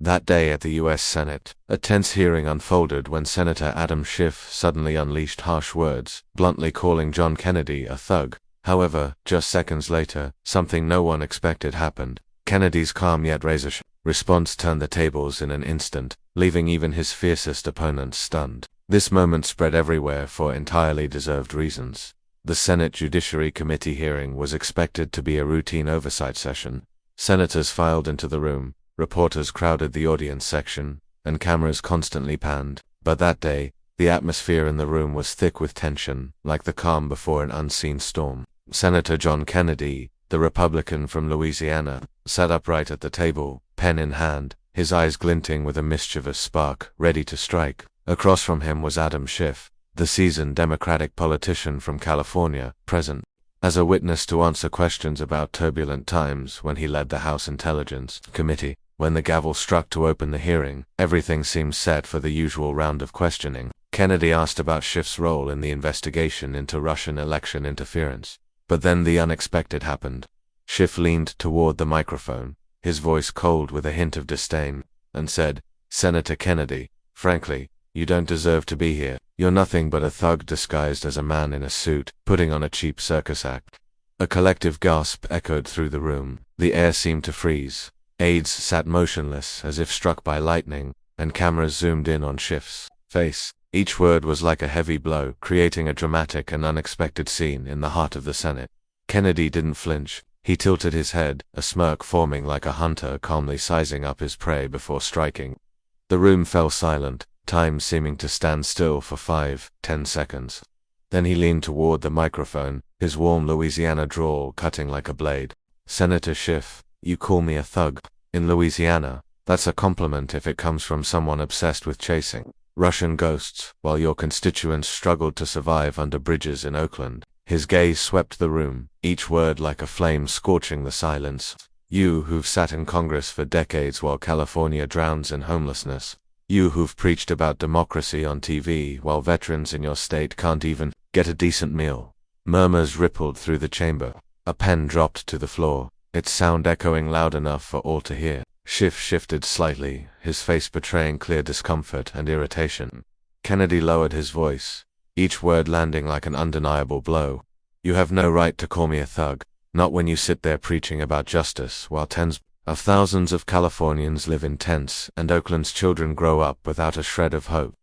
That day at the U.S. Senate, a tense hearing unfolded when Senator Adam Schiff suddenly unleashed harsh words, bluntly calling John Kennedy a thug. However, just seconds later, something no one expected happened. Kennedy's calm yet razor-sharp response turned the tables in an instant, leaving even his fiercest opponents stunned. This moment spread everywhere for entirely deserved reasons. The Senate Judiciary Committee hearing was expected to be a routine oversight session. Senators filed into the room, reporters crowded the audience section, and cameras constantly panned. But that day, the atmosphere in the room was thick with tension, like the calm before an unseen storm. Senator John Kennedy, the Republican from Louisiana, sat upright at the table, pen in hand, his eyes glinting with a mischievous spark, ready to strike. Across from him was Adam Schiff, the seasoned Democratic politician from California, present as a witness to answer questions about turbulent times when he led the House Intelligence Committee. When the gavel struck to open the hearing, everything seemed set for the usual round of questioning. Kennedy asked about Schiff's role in the investigation into Russian election interference. But then the unexpected happened. Schiff leaned toward the microphone, his voice cold with a hint of disdain, and said, "Senator Kennedy, frankly, you don't deserve to be here. You're nothing but a thug disguised as a man in a suit, putting on a cheap circus act." A collective gasp echoed through the room. The air seemed to freeze. Aides sat motionless as if struck by lightning, and cameras zoomed in on Schiff's face. Each word was like a heavy blow, creating a dramatic and unexpected scene in the heart of the Senate. Kennedy didn't flinch. He tilted his head, a smirk forming like a hunter calmly sizing up his prey before striking. The room fell silent, time seeming to stand still for 5-10 seconds. Then he leaned toward the microphone, his warm Louisiana drawl cutting like a blade. "Senator Schiff, you call me a thug. In Louisiana, that's a compliment if it comes from someone obsessed with chasing Russian ghosts, while your constituents struggled to survive under bridges in Oakland." His gaze swept the room, each word like a flame scorching the silence. "You who've sat in Congress for decades while California drowns in homelessness. You who've preached about democracy on TV while veterans in your state can't even get a decent meal." Murmurs rippled through the chamber. A pen dropped to the floor, its sound echoing loud enough for all to hear. Schiff shifted slightly, his face betraying clear discomfort and irritation. Kennedy lowered his voice, each word landing like an undeniable blow. "You have no right to call me a thug, not when you sit there preaching about justice while tens of thousands of Californians live in tents and Oakland's children grow up without a shred of hope."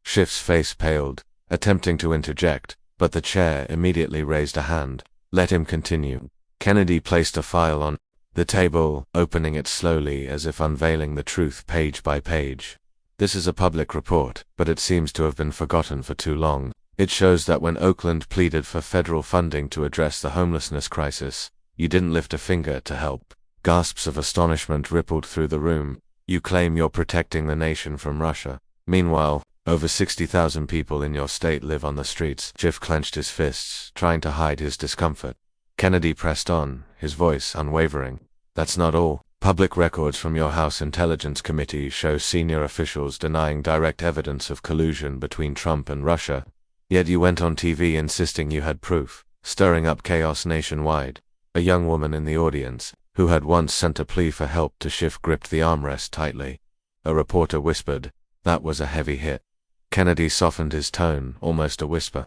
Schiff's face paled, attempting to interject, but the chair immediately raised a hand. "Let him continue." Kennedy placed a file on the table, opening it slowly as if unveiling the truth page by page. "This is a public report, but it seems to have been forgotten for too long. It shows that when Oakland pleaded for federal funding to address the homelessness crisis, you didn't lift a finger to help." Gasps of astonishment rippled through the room. "You claim you're protecting the nation from Russia. Meanwhile, over 60,000 people in your state live on the streets." Schiff clenched his fists, trying to hide his discomfort. Kennedy pressed on, his voice unwavering. "That's not all. Public records from your House Intelligence Committee show senior officials denying direct evidence of collusion between Trump and Russia. Yet you went on TV insisting you had proof, stirring up chaos nationwide." A young woman in the audience, who had once sent a plea for help to Schiff, gripped the armrest tightly. A reporter whispered, "That was a heavy hit." Kennedy softened his tone, almost a whisper.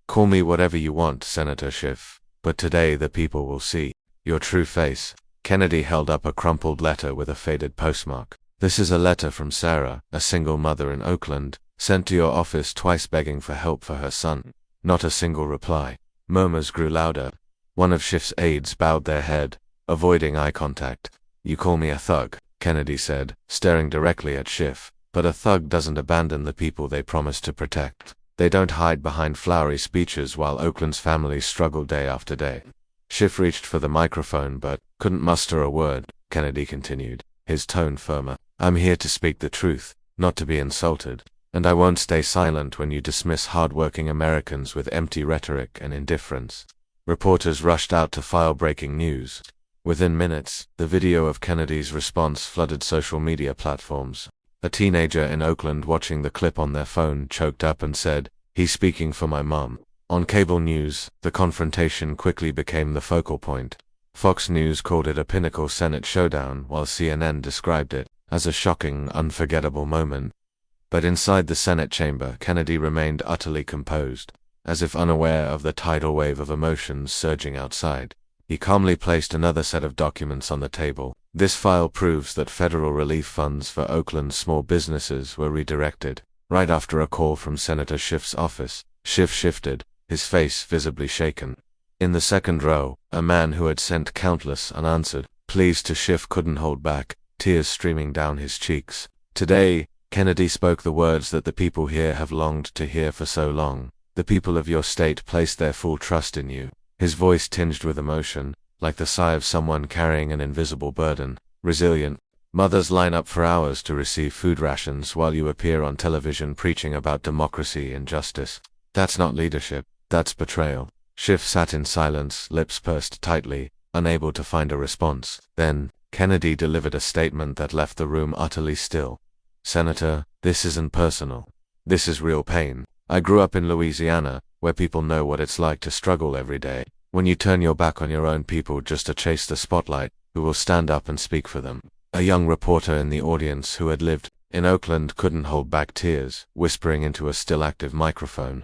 "Call me whatever you want, Senator Schiff, but today the people will see your true face." Kennedy held up a crumpled letter with a faded postmark. "This is a letter from Sarah, a single mother in Oakland, sent to your office twice begging for help for her son." Not a single reply. Murmurs grew louder. One of Schiff's aides bowed their head, avoiding eye contact. "You call me a thug," Kennedy said, staring directly at Schiff. "But a thug doesn't abandon the people they promise to protect. They don't hide behind flowery speeches while Oakland's families struggle day after day." Schiff reached for the microphone but couldn't muster a word. Kennedy continued, his tone firmer. "I'm here to speak the truth, not to be insulted. And I won't stay silent when you dismiss hard-working Americans with empty rhetoric and indifference." Reporters rushed out to file breaking news. Within minutes, the video of Kennedy's response flooded social media platforms. A teenager in Oakland watching the clip on their phone choked up and said, "He's speaking for my mom." On cable news, the confrontation quickly became the focal point. Fox News called it a pinnacle Senate showdown, while CNN described it as a shocking, unforgettable moment. But inside the Senate chamber, Kennedy remained utterly composed, as if unaware of the tidal wave of emotions surging outside. He calmly placed another set of documents on the table. This file proves that federal relief funds for Oakland's small businesses were redirected. Right after a call from Senator Schiff's office, Schiff shifted, his face visibly shaken. In the second row, a man who had sent countless unanswered pleas to Schiff couldn't hold back, tears streaming down his cheeks. Today, Kennedy spoke the words that the people here have longed to hear for so long. The people of your state place their full trust in you. His voice tinged with emotion, like the sigh of someone carrying an invisible burden. Resilient. Mothers line up for hours to receive food rations while you appear on television preaching about democracy and justice. That's not leadership, that's betrayal. Schiff sat in silence, lips pursed tightly, unable to find a response. Then, Kennedy delivered a statement that left the room utterly still. Senator, this isn't personal. This is real pain. I grew up in Louisiana, where people know what it's like to struggle every day. When you turn your back on your own people just to chase the spotlight, who will stand up and speak for them? A young reporter in the audience who had lived in Oakland couldn't hold back tears, whispering into a still active microphone.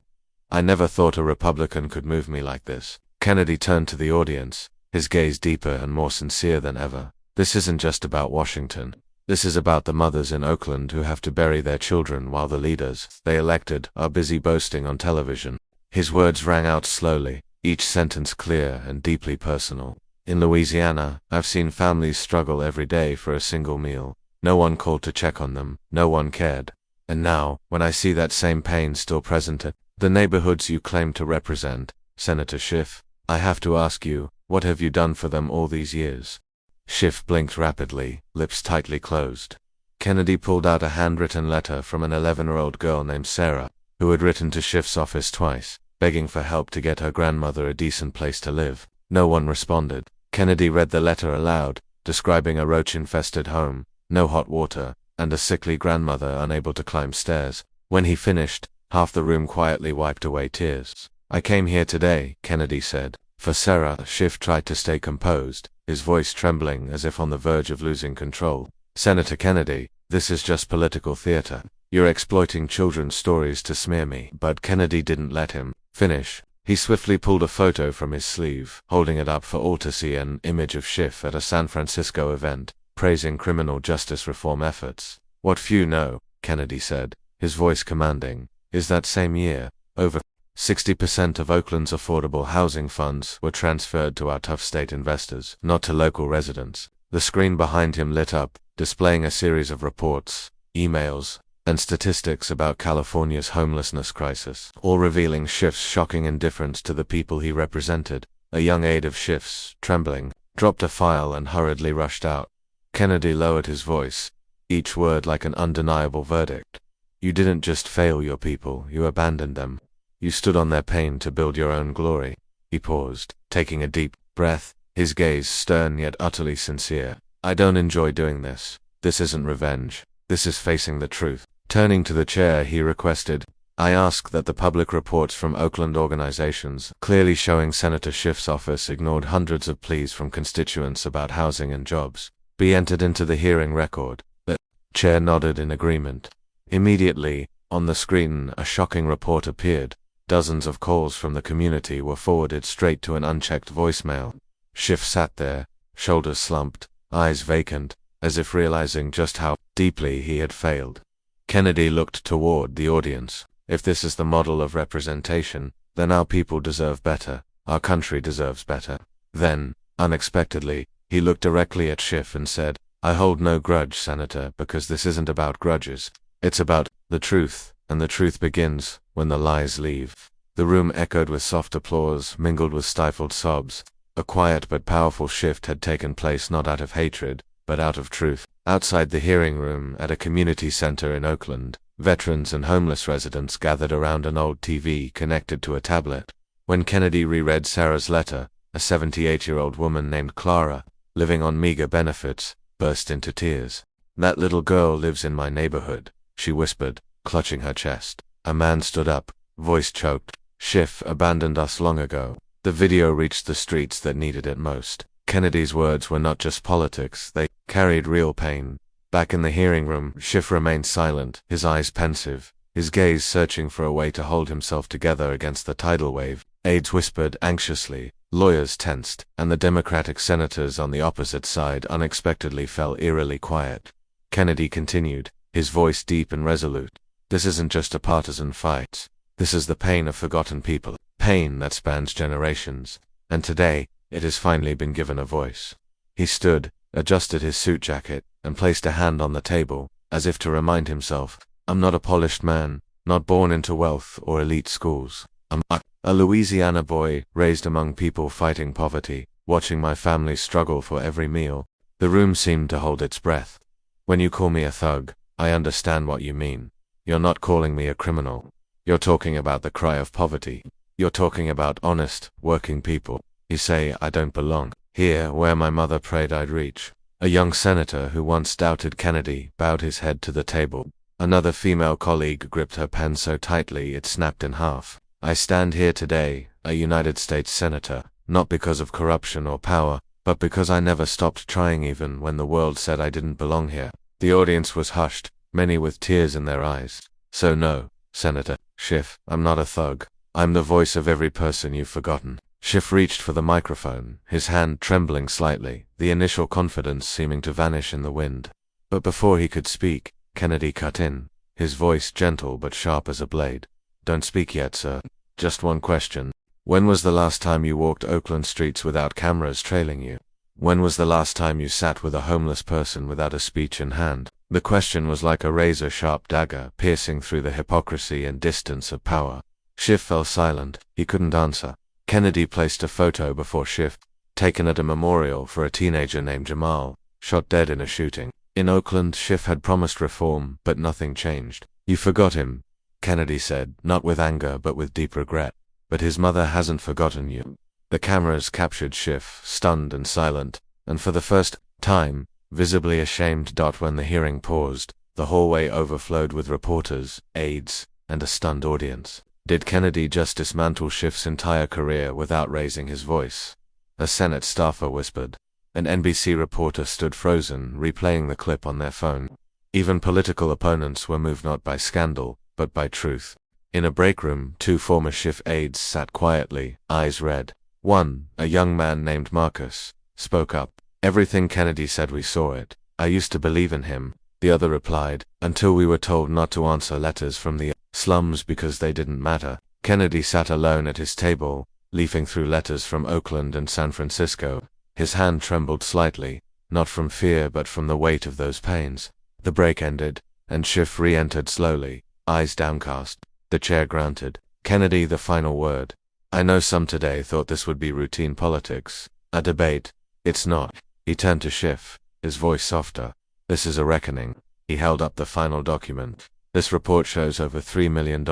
I never thought a Republican could move me like this. Kennedy turned to the audience, his gaze deeper and more sincere than ever. This isn't just about Washington. This is about the mothers in Oakland who have to bury their children while the leaders they elected are busy boasting on television. His words rang out slowly, each sentence clear and deeply personal. In Louisiana, I've seen families struggle every day for a single meal. No one called to check on them, no one cared. And now, when I see that same pain still present at the neighborhoods you claim to represent, Senator Schiff, I have to ask you, what have you done for them all these years? Schiff blinked rapidly, lips tightly closed. Kennedy pulled out a handwritten letter from an 11-year-old girl named Sarah, who had written to Schiff's office twice, begging for help to get her grandmother a decent place to live. No one responded. Kennedy read the letter aloud, describing a roach-infested home, no hot water, and a sickly grandmother unable to climb stairs. When he finished, half the room quietly wiped away tears. I came here today, Kennedy said. For Sarah. Schiff tried to stay composed, his voice trembling as if on the verge of losing control. Senator Kennedy, this is just political theater. You're exploiting children's stories to smear me. But Kennedy didn't let him finish. He swiftly pulled a photo from his sleeve, holding it up for all to see, an image of Schiff at a San Francisco event, praising criminal justice reform efforts. What few know, Kennedy said, his voice commanding, is that same year, over 60% of Oakland's affordable housing funds were transferred to our tough state investors, not to local residents. The screen behind him lit up, displaying a series of reports, emails, and statistics about California's homelessness crisis, all revealing Schiff's shocking indifference to the people he represented. A young aide of Schiff's, trembling, dropped a file and hurriedly rushed out. Kennedy lowered his voice, each word like an undeniable verdict. You didn't just fail your people, you abandoned them. You stood on their pain to build your own glory. He paused, taking a deep breath, his gaze stern yet utterly sincere. I don't enjoy doing this. This isn't revenge. This is facing the truth. Turning to the chair, he requested, I ask that the public reports from Oakland organizations, clearly showing Senator Schiff's office ignored hundreds of pleas from constituents about housing and jobs, be entered into the hearing record. The chair nodded in agreement. Immediately, on the screen, a shocking report appeared. Dozens of calls from the community were forwarded straight to an unchecked voicemail. Schiff sat there, shoulders slumped, eyes vacant, as if realizing just how deeply he had failed. Kennedy looked toward the audience. If this is the model of representation, then our people deserve better. Our country deserves better. Then, unexpectedly, he looked directly at Schiff and said, I hold no grudge, Senator, because this isn't about grudges. It's about the truth, and the truth begins when the lies leave. The room echoed with soft applause, mingled with stifled sobs. A quiet but powerful shift had taken place, not out of hatred, but out of truth. Outside the hearing room, at a community center in Oakland, veterans and homeless residents gathered around an old TV connected to a tablet. When Kennedy reread Sarah's letter, a 78-year-old woman named Clara, living on meager benefits, burst into tears. That little girl lives in my neighborhood, she whispered, clutching her chest. A man stood up, voice choked. Schiff abandoned us long ago. The video reached the streets that needed it most. Kennedy's words were not just politics, they carried real pain. Back in the hearing room, Schiff remained silent, his eyes pensive, his gaze searching for a way to hold himself together against the tidal wave. Aides whispered anxiously, lawyers tensed, and the Democratic senators on the opposite side unexpectedly fell eerily quiet. Kennedy continued, his voice deep and resolute. This isn't just a partisan fight. This is the pain of forgotten people, pain that spans generations. And today, it has finally been given a voice. He stood, adjusted his suit jacket, and placed a hand on the table, as if to remind himself, I'm not a polished man, not born into wealth or elite schools. I'm a Louisiana boy, raised among people fighting poverty, watching my family struggle for every meal. The room seemed to hold its breath. When you call me a thug, I understand what you mean. You're not calling me a criminal. You're talking about the cry of poverty. You're talking about honest, working people. You say I don't belong here where my mother prayed I'd reach. A young senator who once doubted Kennedy bowed his head to the table. Another female colleague gripped her pen so tightly it snapped in half. I stand here today, a United States senator, not because of corruption or power, but because I never stopped trying even when the world said I didn't belong here. The audience was hushed, many with tears in their eyes. So no, Senator Schiff, I'm not a thug. I'm the voice of every person you've forgotten. Schiff reached for the microphone, his hand trembling slightly, the initial confidence seeming to vanish in the wind. But before he could speak, Kennedy cut in, his voice gentle but sharp as a blade. Don't speak yet, sir. Just one question. When was the last time you walked Oakland streets without cameras trailing you? When was the last time you sat with a homeless person without a speech in hand? The question was like a razor-sharp dagger, piercing through the hypocrisy and distance of power. Schiff fell silent. He couldn't answer. Kennedy placed a photo before Schiff, taken at a memorial for a teenager named Jamal, shot dead in a shooting. In Oakland, Schiff had promised reform, but nothing changed. You forgot him, Kennedy said, not with anger but with deep regret. But his mother hasn't forgotten you. The cameras captured Schiff, stunned and silent, and for the first time, visibly ashamed. When the hearing paused, the hallway overflowed with reporters, aides, and a stunned audience. Did Kennedy just dismantle Schiff's entire career without raising his voice? A Senate staffer whispered. An NBC reporter stood frozen, replaying the clip on their phone. Even political opponents were moved not by scandal, but by truth. In a break room, two former Schiff aides sat quietly, eyes red. One, a young man named Marcus, spoke up. Everything Kennedy said, we saw it. I used to believe in him, the other replied, until we were told not to answer letters from the slums because they didn't matter. Kennedy sat alone at his table, leafing through letters from Oakland and San Francisco. His hand trembled slightly, not from fear but from the weight of those pains. The break ended, and Schiff re-entered slowly, eyes downcast. The chair grunted. Kennedy, the final word. I know some today thought this would be routine politics, a debate. It's not. He turned to Schiff, his voice softer. This is a reckoning. He held up the final document. This report shows over $3 million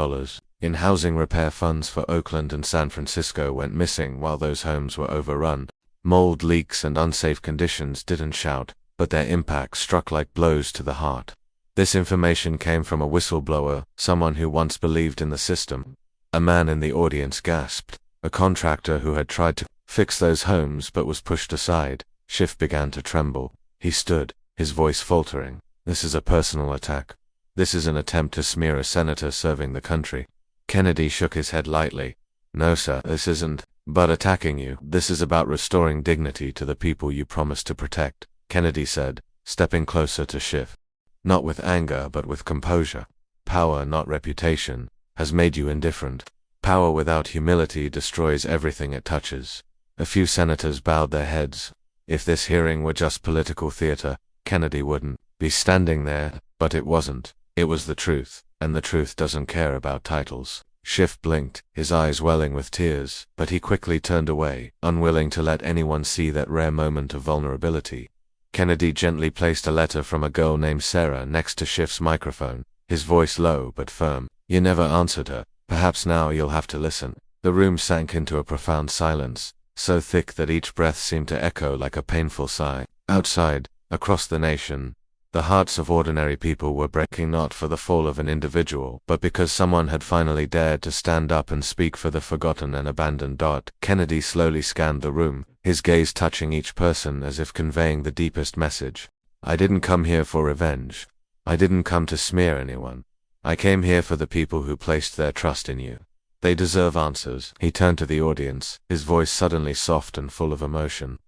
in housing repair funds for Oakland and San Francisco went missing while those homes were overrun. Mold, leaks, and unsafe conditions didn't shout, but their impact struck like blows to the heart. This information came from a whistleblower, someone who once believed in the system. A man in the audience gasped. A contractor who had tried to fix those homes but was pushed aside. Schiff began to tremble. He stood, his voice faltering. This is a personal attack. This is an attempt to smear a senator serving the country. Kennedy shook his head lightly. No, sir, this isn't but attacking you. This is about restoring dignity to the people you promised to protect, Kennedy said, stepping closer to Schiff. Not with anger but with composure. Power, not reputation, has made you indifferent. Power without humility destroys everything it touches. A few senators bowed their heads. If this hearing were just political theater, Kennedy wouldn't be standing there, but it wasn't. It was the truth, and the truth doesn't care about titles. Schiff blinked, his eyes welling with tears, but he quickly turned away, unwilling to let anyone see that rare moment of vulnerability. Kennedy gently placed a letter from a girl named Sarah next to Schiff's microphone, his voice low but firm. You never answered her. Perhaps now you'll have to listen. The room sank into a profound silence, so thick that each breath seemed to echo like a painful sigh. Outside, across the nation, the hearts of ordinary people were breaking not for the fall of an individual, but because someone had finally dared to stand up and speak for the forgotten and abandoned. Kennedy slowly scanned the room, his gaze touching each person as if conveying the deepest message. I didn't come here for revenge. I didn't come to smear anyone. I came here for the people who placed their trust in you. They deserve answers." He turned to the audience, his voice suddenly soft and full of emotion.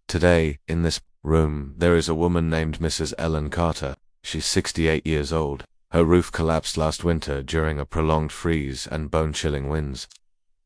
"Today, in this room, there is a woman named Mrs. Ellen Carter. She's 68 years old. Her roof collapsed last winter during a prolonged freeze and bone-chilling winds."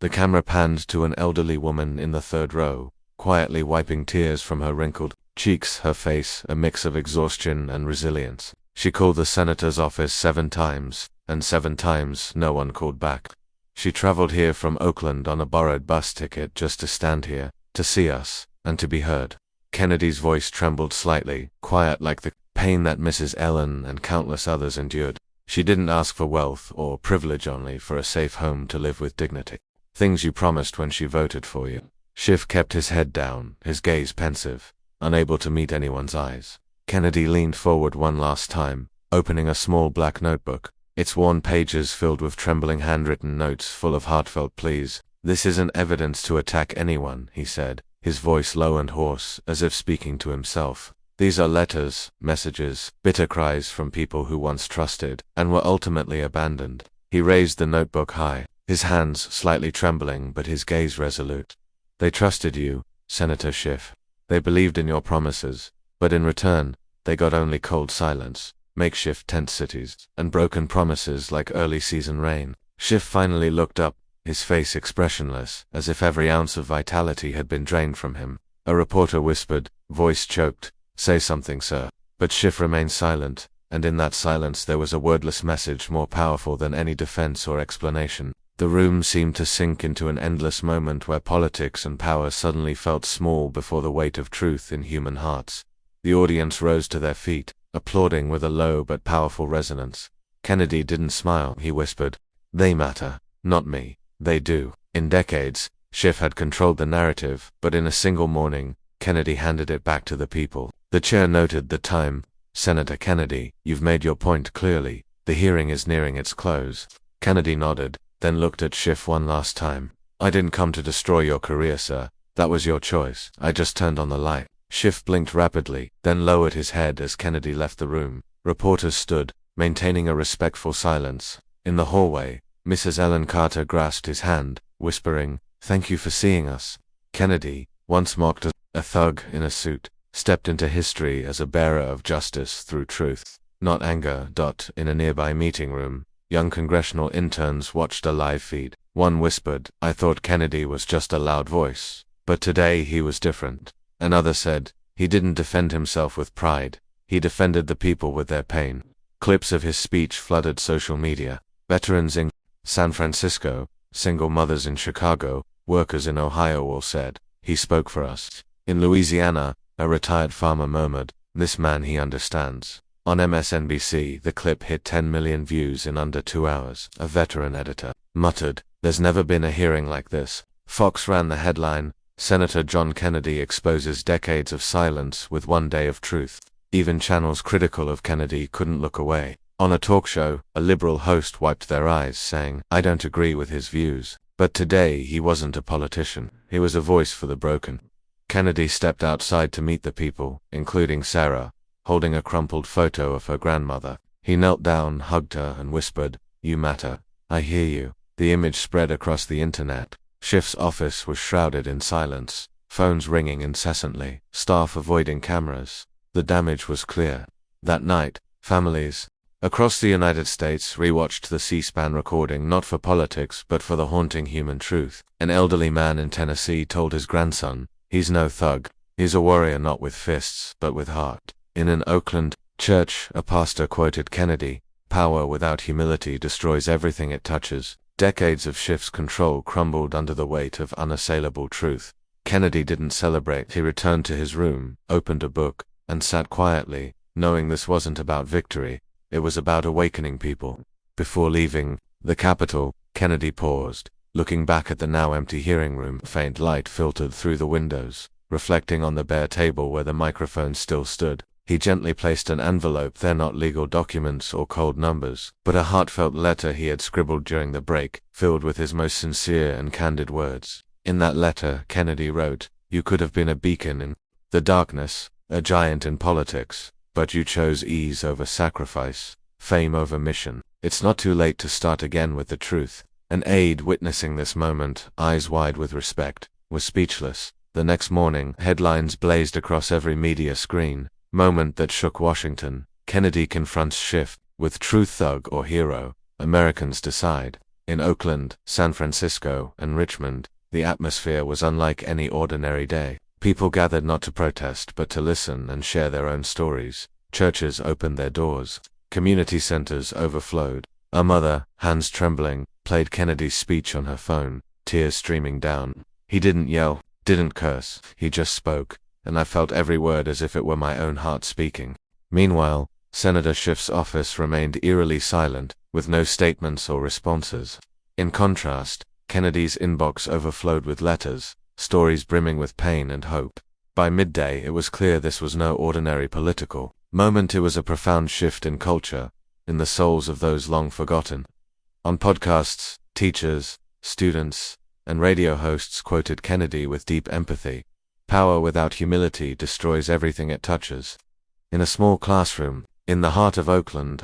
The camera panned to an elderly woman in the third row, quietly wiping tears from her wrinkled cheeks, her face a mix of exhaustion and resilience. She called the senator's office 7 times, and 7 times no one called back. She traveled here from Oakland on a borrowed bus ticket just to stand here, to see us, and to be heard. Kennedy's voice trembled slightly, quiet like the pain that Mrs. Ellen and countless others endured. She didn't ask for wealth or privilege, only for a safe home to live with dignity. Things you promised when she voted for you. Schiff kept his head down, his gaze pensive, unable to meet anyone's eyes. Kennedy leaned forward one last time, opening a small black notebook, its worn pages filled with trembling handwritten notes full of heartfelt pleas. "This isn't evidence to attack anyone," he said, his voice low and hoarse, as if speaking to himself. "These are letters, messages, bitter cries from people who once trusted, and were ultimately abandoned." He raised the notebook high, his hands slightly trembling but his gaze resolute. "They trusted you, Senator Schiff. They believed in your promises, but in return, they got only cold silence, makeshift tent cities, and broken promises like early season rain." Schiff finally looked up, his face expressionless, as if every ounce of vitality had been drained from him. A reporter whispered, voice choked, "Say something, sir." But Schiff remained silent, and in that silence there was a wordless message more powerful than any defense or explanation. The room seemed to sink into an endless moment where politics and power suddenly felt small before the weight of truth in human hearts. The audience rose to their feet, applauding with a low but powerful resonance. Kennedy didn't smile. He whispered, "They matter, not me. They do." In decades, Schiff had controlled the narrative, but in a single morning, Kennedy handed it back to the people. The chair noted the time. "Senator Kennedy, you've made your point clearly. The hearing is nearing its close." Kennedy nodded, then looked at Schiff one last time. "I didn't come to destroy your career, sir. That was your choice. I just turned on the light." Schiff blinked rapidly, then lowered his head as Kennedy left the room. Reporters stood, maintaining a respectful silence. In the hallway, Mrs. Ellen Carter grasped his hand, whispering, "Thank you for seeing us." Kennedy, once mocked as a thug in a suit, stepped into history as a bearer of justice through truth, not anger. In a nearby meeting room, young congressional interns watched a live feed. One whispered, "I thought Kennedy was just a loud voice, but today he was different." Another said, "He didn't defend himself with pride. He defended the people with their pain." Clips of his speech flooded social media. Veterans in San Francisco, single mothers in Chicago, workers in Ohio all said, "He spoke for us." In Louisiana, a retired farmer murmured, "This man, he understands." On MSNBC, the clip hit 10 million views in under 2 hours. A veteran editor muttered, "There's never been a hearing like this." Fox ran the headline, "Senator John Kennedy exposes decades of silence with 1 day of truth." Even channels critical of Kennedy couldn't look away. On a talk show, a liberal host wiped their eyes, saying, "I don't agree with his views." But today he wasn't a politician. He was a voice for the broken. Kennedy stepped outside to meet the people, including Sarah, holding a crumpled photo of her grandmother. He knelt down, hugged her, and whispered, "You matter. I hear you." The image spread across the internet. Schiff's office was shrouded in silence, phones ringing incessantly, staff avoiding cameras. The damage was clear. That night, families across the United States rewatched the C-SPAN recording, not for politics but for the haunting human truth. An elderly man in Tennessee told his grandson, "He's no thug. He's a warrior not with fists, but with heart." In an Oakland church, a pastor quoted Kennedy, "Power without humility destroys everything it touches." Decades of Schiff's control crumbled under the weight of unassailable truth. Kennedy didn't celebrate. He returned to his room, opened a book, and sat quietly, knowing this wasn't about victory. It was about awakening people. Before leaving the Capitol, Kennedy paused, looking back at the now empty hearing room. Faint light filtered through the windows, reflecting on the bare table where the microphone still stood. He gently placed an envelope there, not legal documents or cold numbers, but a heartfelt letter he had scribbled during the break, filled with his most sincere and candid words. In that letter, Kennedy wrote, "You could have been a beacon in the darkness, a giant in politics, but you chose ease over sacrifice, fame over mission. It's not too late to start again with the truth. An aide witnessing this moment, eyes wide with respect, was speechless. The next morning, headlines blazed across every media screen. Moment that shook Washington. Kennedy confronts Schiff. With true thug or hero, Americans decide. In Oakland, San Francisco, and Richmond, the atmosphere was unlike any ordinary day. People gathered not to protest but to listen and share their own stories. Churches opened their doors. Community centers overflowed. A mother, hands trembling, played Kennedy's speech on her phone, tears streaming down. He didn't yell, didn't curse, he just spoke, and I felt every word as if it were my own heart speaking. Meanwhile, Senator Schiff's office remained eerily silent, with no statements or responses. In contrast, Kennedy's inbox overflowed with letters, stories brimming with pain and hope. By midday, it was clear this was no ordinary political moment. It was a profound shift in culture, in the souls of those long forgotten. On podcasts, teachers, students, and radio hosts quoted Kennedy with deep empathy. Power without humility destroys everything it touches. In a small classroom, in the heart of Oakland,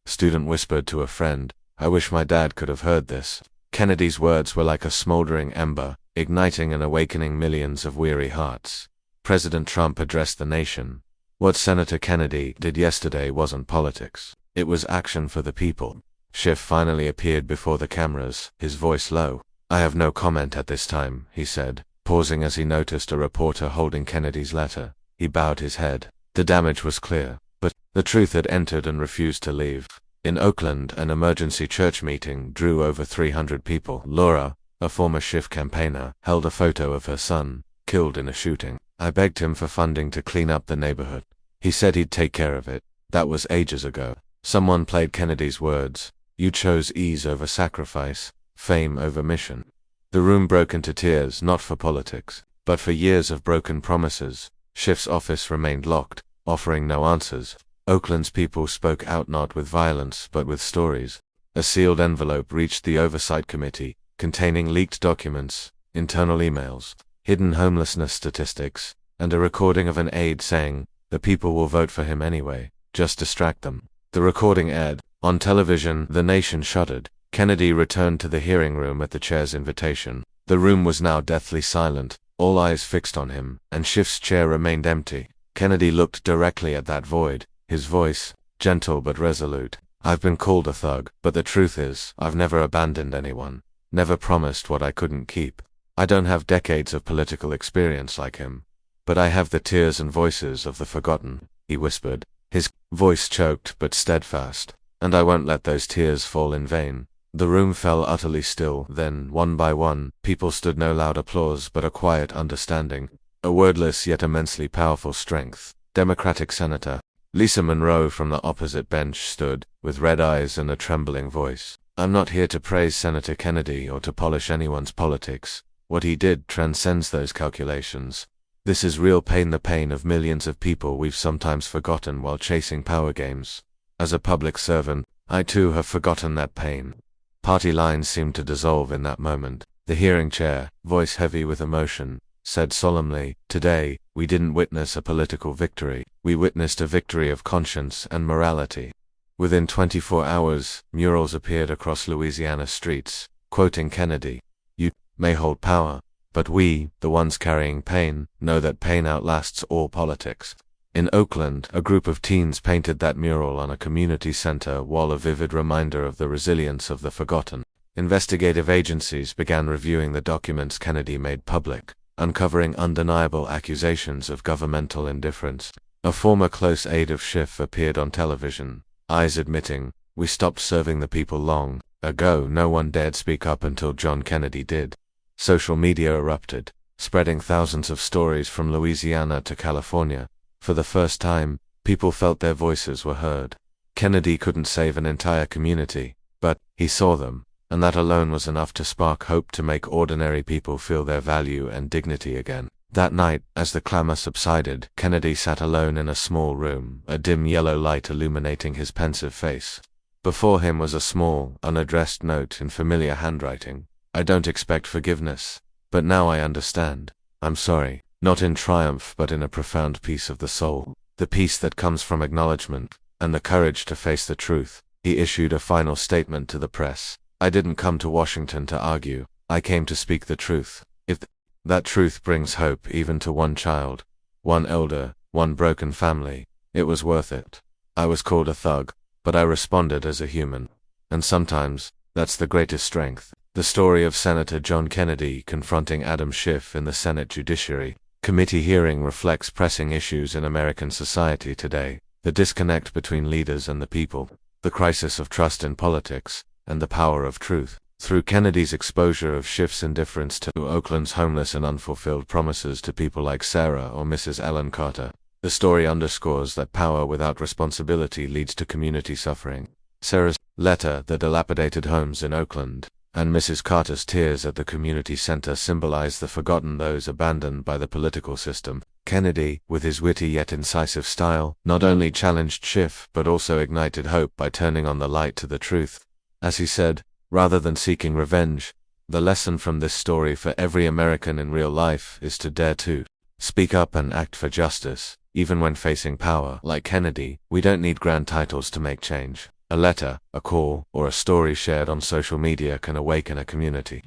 a student whispered to a friend, "I wish my dad could have heard this." Kennedy's words were like a smoldering ember, igniting and awakening millions of weary hearts. President Trump addressed the nation. What Senator Kennedy did yesterday wasn't politics. It was action for the people. Schiff finally appeared before the cameras, his voice low. "I have no comment at this time," he said, pausing as he noticed a reporter holding Kennedy's letter. He bowed his head. The damage was clear, but the truth had entered and refused to leave. In Oakland, an emergency church meeting drew over 300 people. Laura, a former Schiff campaigner, held a photo of her son, killed in a shooting. "I begged him for funding to clean up the neighborhood. He said he'd take care of it. That was ages ago." Someone played Kennedy's words. "You chose ease over sacrifice, fame over mission." The room broke into tears, not for politics, but for years of broken promises. Schiff's office remained locked, offering no answers. Oakland's people spoke out not with violence but with stories. A sealed envelope reached the Oversight Committee, containing leaked documents, internal emails, hidden homelessness statistics, and a recording of an aide saying, "The people will vote for him anyway, just distract them." The recording aired. On television, the nation shuddered. Kennedy returned to the hearing room at the chair's invitation. The room was now deathly silent, all eyes fixed on him, and Schiff's chair remained empty. Kennedy looked directly at that void, his voice, gentle but resolute. "I've been called a thug, but the truth is, I've never abandoned anyone, never promised what I couldn't keep. I don't have decades of political experience like him, but I have the tears and voices of the forgotten," he whispered, his voice choked but steadfast. "And I won't let those tears fall in vain." The room fell utterly still. Then, one by one, people stood, no loud applause but a quiet understanding, a wordless yet immensely powerful strength. Democratic Senator Lisa Monroe from the opposite bench stood, with red eyes and a trembling voice. "I'm not here to praise Senator Kennedy or to polish anyone's politics. What he did transcends those calculations. This is real pain, the pain of millions of people we've sometimes forgotten while chasing power games. As a public servant, I too have forgotten that pain." Party lines seemed to dissolve in that moment. The hearing chair, voice heavy with emotion, said solemnly, "Today, we didn't witness a political victory. We witnessed a victory of conscience and morality." Within 24 hours, murals appeared across Louisiana streets, quoting Kennedy. "You may hold power, but we, the ones carrying pain, know that pain outlasts all politics." In Oakland, a group of teens painted that mural on a community center wall, a vivid reminder of the resilience of the forgotten. Investigative agencies began reviewing the documents Kennedy made public, uncovering undeniable accusations of governmental indifference. A former close aide of Schiff appeared on television, eyes admitting, "We stopped serving the people long ago. No one dared speak up until John Kennedy did." Social media erupted, spreading thousands of stories from Louisiana to California. For the first time, people felt their voices were heard. Kennedy couldn't save an entire community, but he saw them, and that alone was enough to spark hope, to make ordinary people feel their value and dignity again. That night, as the clamor subsided, Kennedy sat alone in a small room, a dim yellow light illuminating his pensive face. Before him was a small, unaddressed note in familiar handwriting. "I don't expect forgiveness, but now I understand. I'm sorry." Not in triumph but in a profound peace of the soul. the peace that comes from acknowledgement, and the courage to face the truth. He issued a final statement to the press. "I didn't come to Washington to argue. I came to speak the truth. If that truth brings hope even to one child, one elder, one broken family, it was worth it. I was called a thug, but I responded as a human. And sometimes, that's the greatest strength." The story of Senator John Kennedy confronting Adam Schiff in the Senate Judiciary Committee hearing reflects pressing issues in American society today: the disconnect between leaders and the people, the crisis of trust in politics, and the power of truth. Through Kennedy's exposure of Schiff's indifference to Oakland's homeless and unfulfilled promises to people like Sarah or Mrs. Ellen Carter, the story underscores that power without responsibility leads to community suffering. Sarah's letter, the dilapidated homes in Oakland, and Mrs. Carter's tears at the community center symbolize the forgotten, those abandoned by the political system. Kennedy, with his witty yet incisive style, not only challenged Schiff but also ignited hope by turning on the light to the truth. As he said, "Rather than seeking revenge, the lesson from this story for every American in real life is to dare to speak up and act for justice, even when facing power." Like Kennedy, we don't need grand titles to make change. A letter, a call, or a story shared on social media can awaken a community.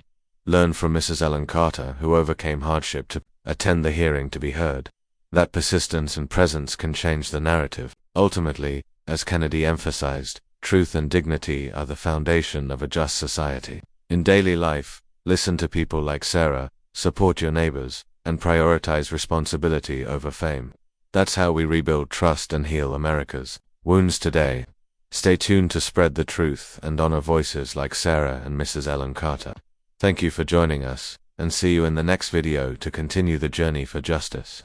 Learn from Mrs. Ellen Carter, who overcame hardship to attend the hearing to be heard. That persistence and presence can change the narrative. Ultimately, as Kennedy emphasized, truth and dignity are the foundation of a just society. In daily life, listen to people like Sarah, support your neighbors, and prioritize responsibility over fame. That's how we rebuild trust and heal America's wounds today. Stay tuned to spread the truth and honor voices like Sarah and Mrs. Ellen Carter. Thank you for joining us, and see you in the next video to continue the journey for justice.